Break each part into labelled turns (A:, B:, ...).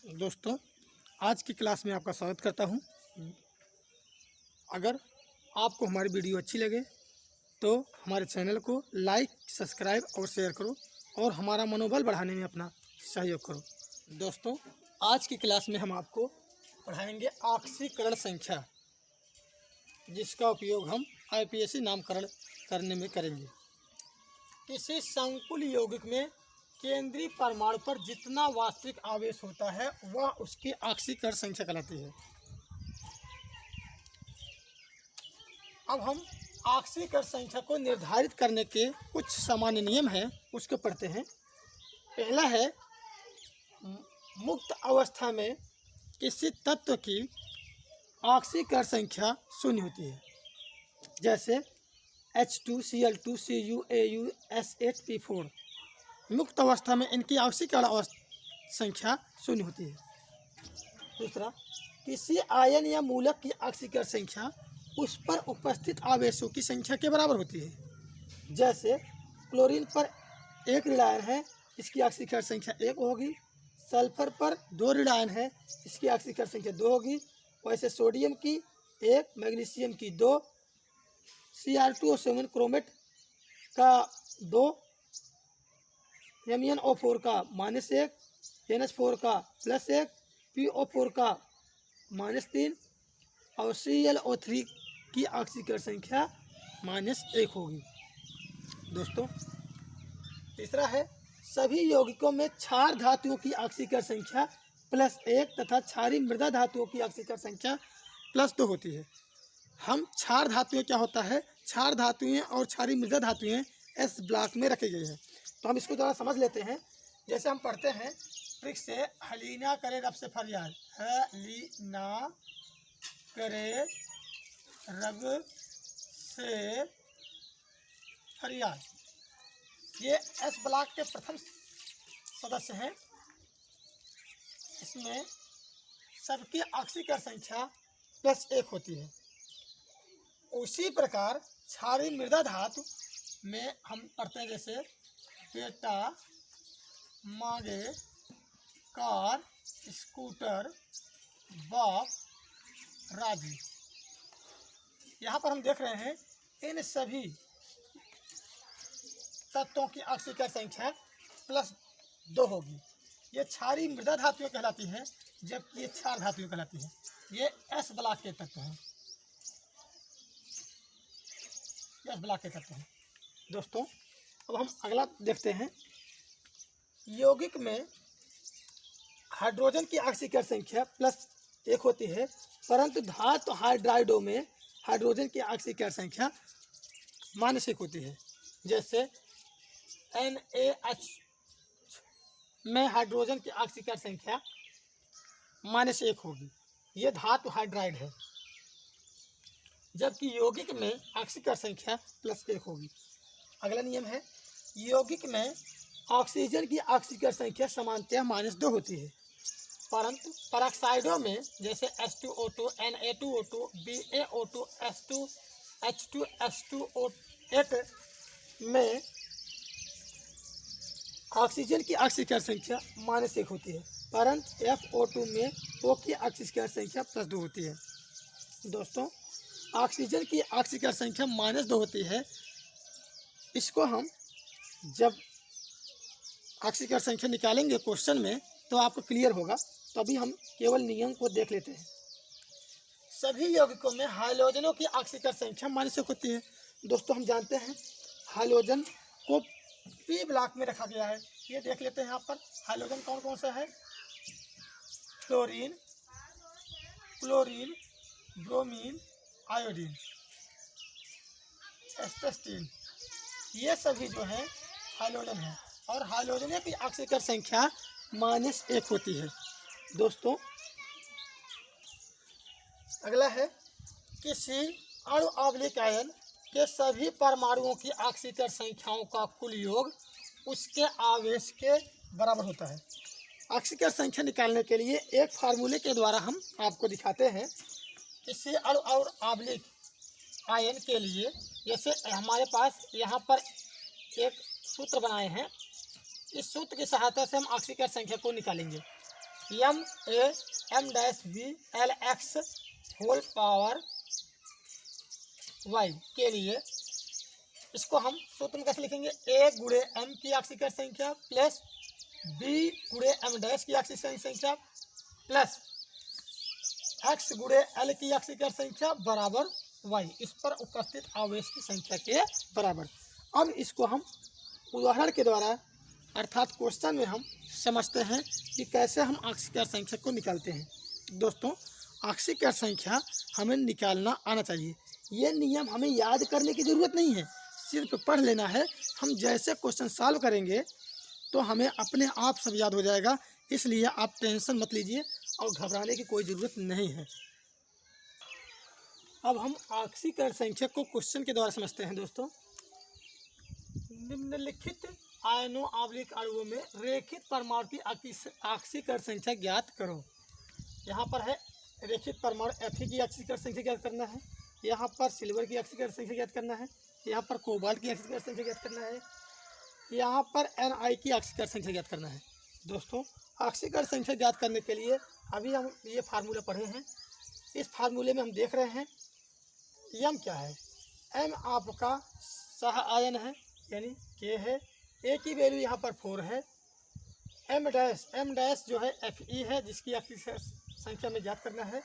A: दोस्तों, आज की क्लास में आपका स्वागत करता हूं। अगर आपको हमारी वीडियो अच्छी लगे तो हमारे चैनल को लाइक, सब्सक्राइब और शेयर करो और हमारा मनोबल बढ़ाने में अपना सहयोग करो। दोस्तों, आज की क्लास में हम आपको पढ़ाएंगे ऑक्सीकरण संख्या, जिसका उपयोग हम आईपीएससी नामकरण करने में करेंगे। किसी संकुल यौगिक में केंद्रीय परमाणु पर जितना वास्तविक आवेश होता है वह उसकी ऑक्सीकरण संख्या कहलाती है। अब हम ऑक्सीकरण संख्या को निर्धारित करने के कुछ सामान्य नियम हैं, उसको पढ़ते हैं। पहला है, मुक्त अवस्था में किसी तत्व की ऑक्सीकरण संख्या शून्य होती है, जैसे H2Cl2Cu AuSH P4। मुक्त अवस्था में इनकी ऑक्सीकरण संख्या शून्य होती है। दूसरा, किसी आयन या मूलक की ऑक्सीकरण संख्या उस पर उपस्थित आवेशों की संख्या के बराबर होती है। जैसे क्लोरीन पर 1 ऋण आयन है, इसकी ऑक्सीकरण संख्या 1 होगी। सल्फर पर 2 ऋण आयन है, इसकी ऑक्सीकरण संख्या 2 होगी। वैसे सोडियम की 1, मैग्नीशियम की 2, Cr2O7 क्रोमेट का 2, MnO4 का -1, NH4 का +1, PO4 का -3 और ClO3 की ऑक्सीकरण संख्या -1 होगी। दोस्तों, तीसरा है, सभी यौगिकों में क्षार धातुओं की ऑक्सीकरण संख्या +1 तथा क्षारीय मृदा धातुओं की ऑक्सीकरण संख्या +2 होती है। हम क्षार धातुएं क्या होता है, क्षार धातुएं और क्षारीय मृदा धातुएं S ब्लॉक में रखी गई है। तो हम इसको थोड़ा समझ लेते हैं। जैसे हम पढ़ते हैं ट्रिक से, हलीना करे रब से फरियाद, हलीना करे रब से फरियाद। ये S ब्लॉक के प्रथम सदस्य हैं। इसमें सबकी ऑक्सीकरण संख्या +1 होती है। उसी प्रकार क्षारीय मृदा धातु में हम पढ़ते हैं, जैसे बेटा, मांगे, कार, स्कूटर, बाप, राजू। यहाँ पर हम देख रहे हैं इन सभी तत्वों की ऑक्सीकरण संख्या +2 होगी। ये क्षारीय मृदा धातुएं कहलाती हैं, जबकि ये क्षार धातुएं कहलाती हैं। ये S ब्लॉक के तत्व हैं, S ब्लॉक के तत्व हैं। दोस्तों, अब हम अगला देखते हैं। यौगिक में हाइड्रोजन की ऑक्सीकरण संख्या +1 होती है, परंतु धातु हाइड्राइडों में हाइड्रोजन की ऑक्सीकरण संख्या -1 होती है। जैसे NaH में हाइड्रोजन की ऑक्सीकरण संख्या -1 होगी। ये धातु हाइड्राइड है, जबकि यौगिक में ऑक्सीकरण संख्या +1 होगी। अगला नियम है, यौगिक में ऑक्सीजन की ऑक्सीकरण संख्या सामान्यतः -2 होती है, परंतु परऑक्साइडों में जैसे H2O2, Na2O2, BaO2, S2, H2, S2O8 में ऑक्सीजन की ऑक्सीकरण संख्या -1 होती है, परंतु FO2 में O की ऑक्सीकरण संख्या +2 होती है। दोस्तों, ऑक्सीजन की ऑक्सीकरण संख्या -2 होती है। इसको हम जब ऑक्सीकरण संख्या निकालेंगे क्वेश्चन में तो आपको क्लियर होगा। तो अभी हम केवल नियम को देख लेते हैं। सभी यौगिकों में हाइड्रोजनों की ऑक्सीकरण संख्या -1 होती है। दोस्तों, हम जानते हैं हाइड्रोजन को P ब्लॉक में रखा गया है। ये देख लेते हैं। यहाँ पर हाइड्रोजन कौन कौन सा है, क्लोरीन, क्लोरीन, ब्रोमीन, आयोडीन, एस्टेस्टीन, ये सभी जो हैं हाइड्रोजन हैं और हाइड्रोजन की ऑक्सीकरण संख्या -1 होती है। दोस्तों, अगला है, किसी अणु आण्विक आयन के सभी परमाणुओं की ऑक्सीकरण संख्याओं का कुल योग उसके आवेश के बराबर होता है। ऑक्सीकरण संख्या निकालने के लिए एक फार्मूले के द्वारा हम आपको दिखाते हैं। किसी अणु और आण्विक आयन के लिए, जैसे हमारे पास यहाँ पर एक सूत्र बनाए हैं, इस सूत्र की सहायता से हम ऑक्सीकरण संख्या को निकालेंगे। M A M dash V L X whole power Y के लिए इसको हम सूत्र में कैसे लिखेंगे, ए गुणे एम की आंशिक संख्या प्लस बी गुणे एम डैश की आंशिक संख्या प्लस एक्स गुणे एल की आंशिक संख्या बराबर वाई, इस पर उपस्थित आवेश की संख्या के बराबर। अब इसको हम उदाहरण के द्वारा अर्थात क्वेश्चन में हम समझते हैं कि कैसे हम आंशिक संख्या को निकालते हैं। दोस्तों, आंशिक संख्या हमें निकालना आना चाहिए। ये नियम हमें याद करने की ज़रूरत नहीं है, सिर्फ पढ़ लेना है। हम जैसे क्वेश्चन सॉल्व करेंगे तो हमें अपने आप सब याद हो जाएगा, इसलिए आप टेंशन मत लीजिए और घबराने की कोई ज़रूरत नहीं है। अब हम आंशिक संख्या को क्वेश्चन के द्वारा समझते हैं। दोस्तों, निम्नलिखित आयनों आवर्त अणुओं में रेखित परमाणु की आंशिक संख्या ज्ञात करो। यहाँ पर है रेखित परमाणु Fe की आंशिक संख्या ज्ञात करना है, यहाँ पर सिल्वर की आंशिक संख्या ज्ञात करना है, यहाँ पर कोबाल्ट की आंशिक संख्या ज्ञात करना है, यहाँ पर Ni की आंशिक संख्या ज्ञात करना है। दोस्तों, आंशिक संख्या ज्ञात करने के लिए अभी हम ये फार्मूला पढ़े हैं। इस फार्मूले में हम देख रहे हैं एम क्या है, एम आपका सह आयन है यानी के है, ए की वैल्यू यहाँ पर 4 है, एम डैश जो है Fe है जिसकी आंशिक संख्या में ज्ञात करना है।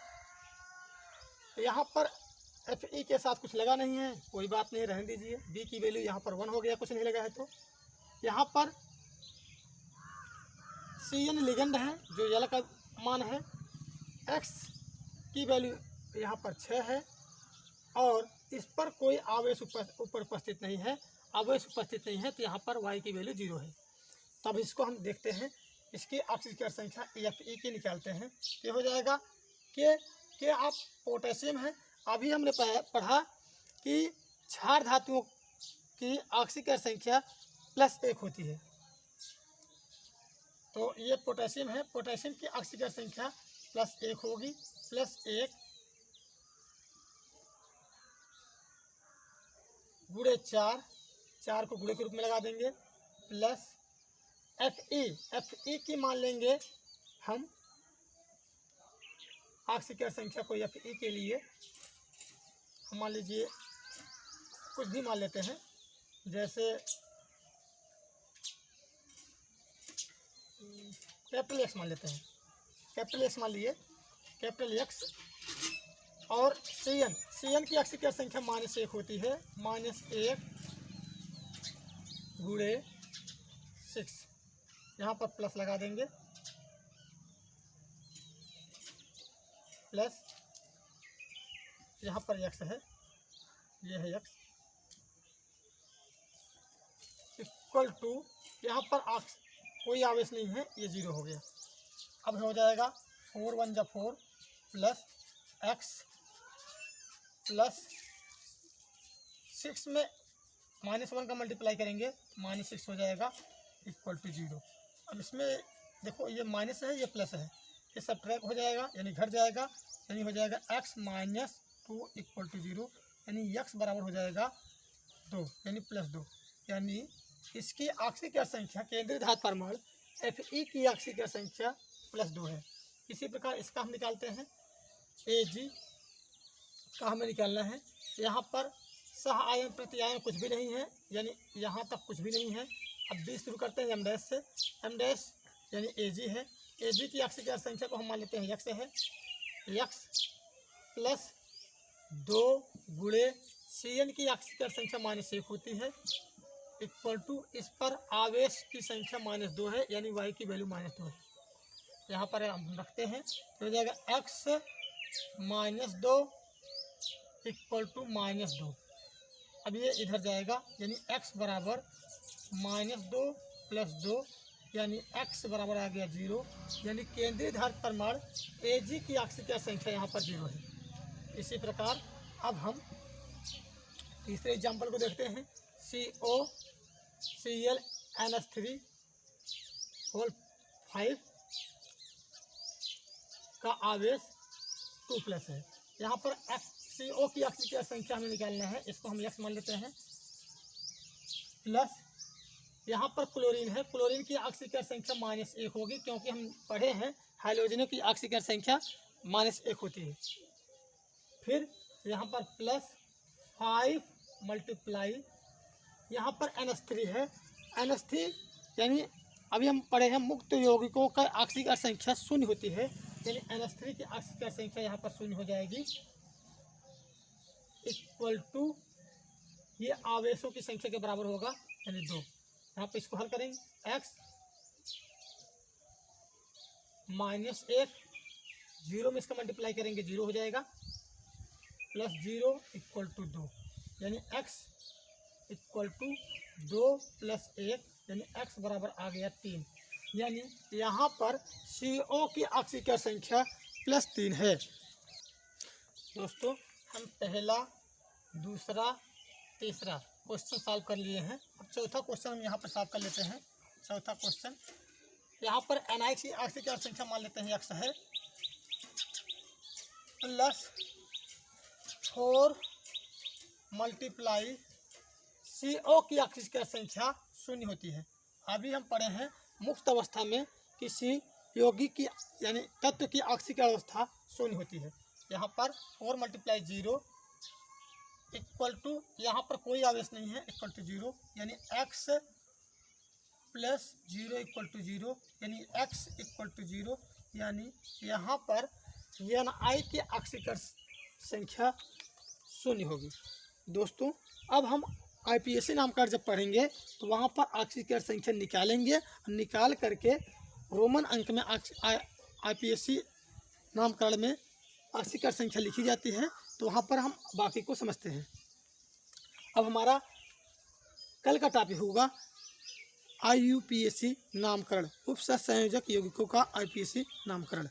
A: यहाँ पर Fe के साथ कुछ लगा नहीं है, कोई बात नहीं, रहने दीजिए। बी की वैल्यू यहाँ पर 1 हो गया, कुछ नहीं लगा है। तो यहाँ पर Cn लिगेंड है जो यल का मान है, X की वैल्यू यहाँ पर 6 है और इस पर कोई आवेश ऊपर उपस्थित नहीं है, आवेश उपस्थित नहीं है, तो यहाँ पर y की वैल्यू 0 है। तब इसको हम देखते हैं, इसकी आंशिक संख्या Fe की निकालते हैं। ये हो जाएगा के आप पोटेशियम है। अभी हमने पढ़ा कि क्षार धातुओं की आंशिक संख्या +1 होती है, तो ये पोटेशियम है, पोटेशियम की आंशिक संख्या +1 होगी, +1 गुणे 4 को गुणे के रूप में लगा देंगे, प्लस Fe की मान लेंगे हम आंशिक संख्या को। Fe के लिए हम मान लीजिए कुछ भी मान लेते हैं, जैसे कैपिटल X मान लेते हैं, कैपिटल X मान लिए, कैपिटल X और Cn की आंशिक संख्या -1 होती है, -1 गुणे 6, यहाँ पर प्लस लगा देंगे, प्लस यहाँ पर X है, ये है X इक्वल टू, यहाँ पर कोई आवेश नहीं है, ये 0 हो गया। अब हो जाएगा 4 1 जा 4 प्लस X प्लस 6 में -1 का मल्टीप्लाई करेंगे, -6 हो जाएगा इक्वल टू 0। अब इसमें देखो ये माइनस है, ये प्लस है, ये सब ट्रैक हो जाएगा यानी घट जाएगा, यानी हो जाएगा x -2 इक्वल टू 0, यानी x बराबर हो जाएगा 2 यानी +2, यानी इसकी आंशिक संख्या केंद्रीय धातु परमाणु Fe की आंशिक संख्या +2 है। इसी प्रकार इसका हम निकालते हैं, Ag का हमें निकालना है। यहाँ पर सह आयन प्रति आयन कुछ भी नहीं है, यानी यहाँ तक कुछ भी नहीं है। अब 20 शुरू करते हैं एम डैश से, एम डैश यानी Ag है, Ag की आंशिक संख्या को हम मान लेते हैं x है, x प्लस 2 गुणे Cn की आंशिक संख्या -1 होती है इक्वल टू, इस पर आवेश की संख्या -2 है, यानी y की वैल्यू -2 है। यहाँ पर हम रखते हैं तो हो जाएगा x -2 इक्वल टू -2। अब ये इधर जाएगा, यानी x बराबर -2 + 2, यानी x बराबर आ गया 0, यानी केंद्रीय धातु परमाणु Ag की आंशिक संख्या यहाँ पर 0 है। इसी प्रकार अब हम तीसरे एग्जाम्पल को देखते हैं, COCl NH3 होल 5 का आवेश 2+ है। यहाँ पर CO की आंशिक संख्या हमें निकालना है, इसको हम x मान लेते हैं, प्लस यहाँ पर क्लोरीन है, क्लोरीन की आंशिक संख्या -1 होगी, क्योंकि हम पढ़े हैं हाइड्रोजनों की ऑक्सीकरण संख्या -1 होती है। फिर यहाँ पर +5 मल्टीप्लाई, यहाँ पर NH3 है। NH3 यानी अभी हम पढ़े हैं मुक्त यौगिकों का ऑक्सीकरण संख्या 0 होती है, यानी NH3 की ऑक्सीकरण संख्या यहाँ पर 0 हो जाएगी, इक्वल टू ये आवेशों की संख्या के बराबर होगा यानी 2। यहाँ पर इसको हल करेंगे, x -1 0 में इसका मल्टीप्लाई करेंगे 0 हो जाएगा, +0 इक्वल टू 2, यानी x इक्वल टू 2 + 1 यानी x बराबर आ गया 3। यानी यहाँ पर CO की ऑक्सीकरण संख्या +3 है। दोस्तों हम पहला, दूसरा, तीसरा क्वेश्चन सॉल्व कर लिए हैं। अब चौथा क्वेश्चन हम यहाँ पर सॉल्व कर लेते हैं। चौथा क्वेश्चन यहाँ पर NH की ऑक्सीकरण संख्या मान लेते हैं x है, +4 मल्टीप्लाई CO की ऑक्सीकरण संख्या 0 होती है। अभी हम पढ़े हैं मुक्त अवस्था में किसी यौगिक की यानी तत्व की ऑक्सीकरण अवस्था 0 होती है। यहाँ पर 4 मल्टीप्लाई 0 इक्वल टू, यहाँ पर कोई आवेश नहीं है, इक्वल टू 0, यानी x +0 इक्वल टू 0, यानी x इक्वल टू 0, यानी यहाँ पर NI की ऑक्सीकरण संख्या 0 होगी। दोस्तों अब हम IPSC नामकरण जब पढ़ेंगे तो वहाँ पर ऑक्सीकरण संख्या निकालेंगे, निकाल करके रोमन अंक में IPSC नामकरण में ऑक्सीकरण संख्या लिखी जाती है, तो वहाँ पर हम बाकी को समझते हैं। अब हमारा कल का टॉपिक होगा IUPAC नामकरण, उपसंयोजक यौगिकों का IPSC नामकरण।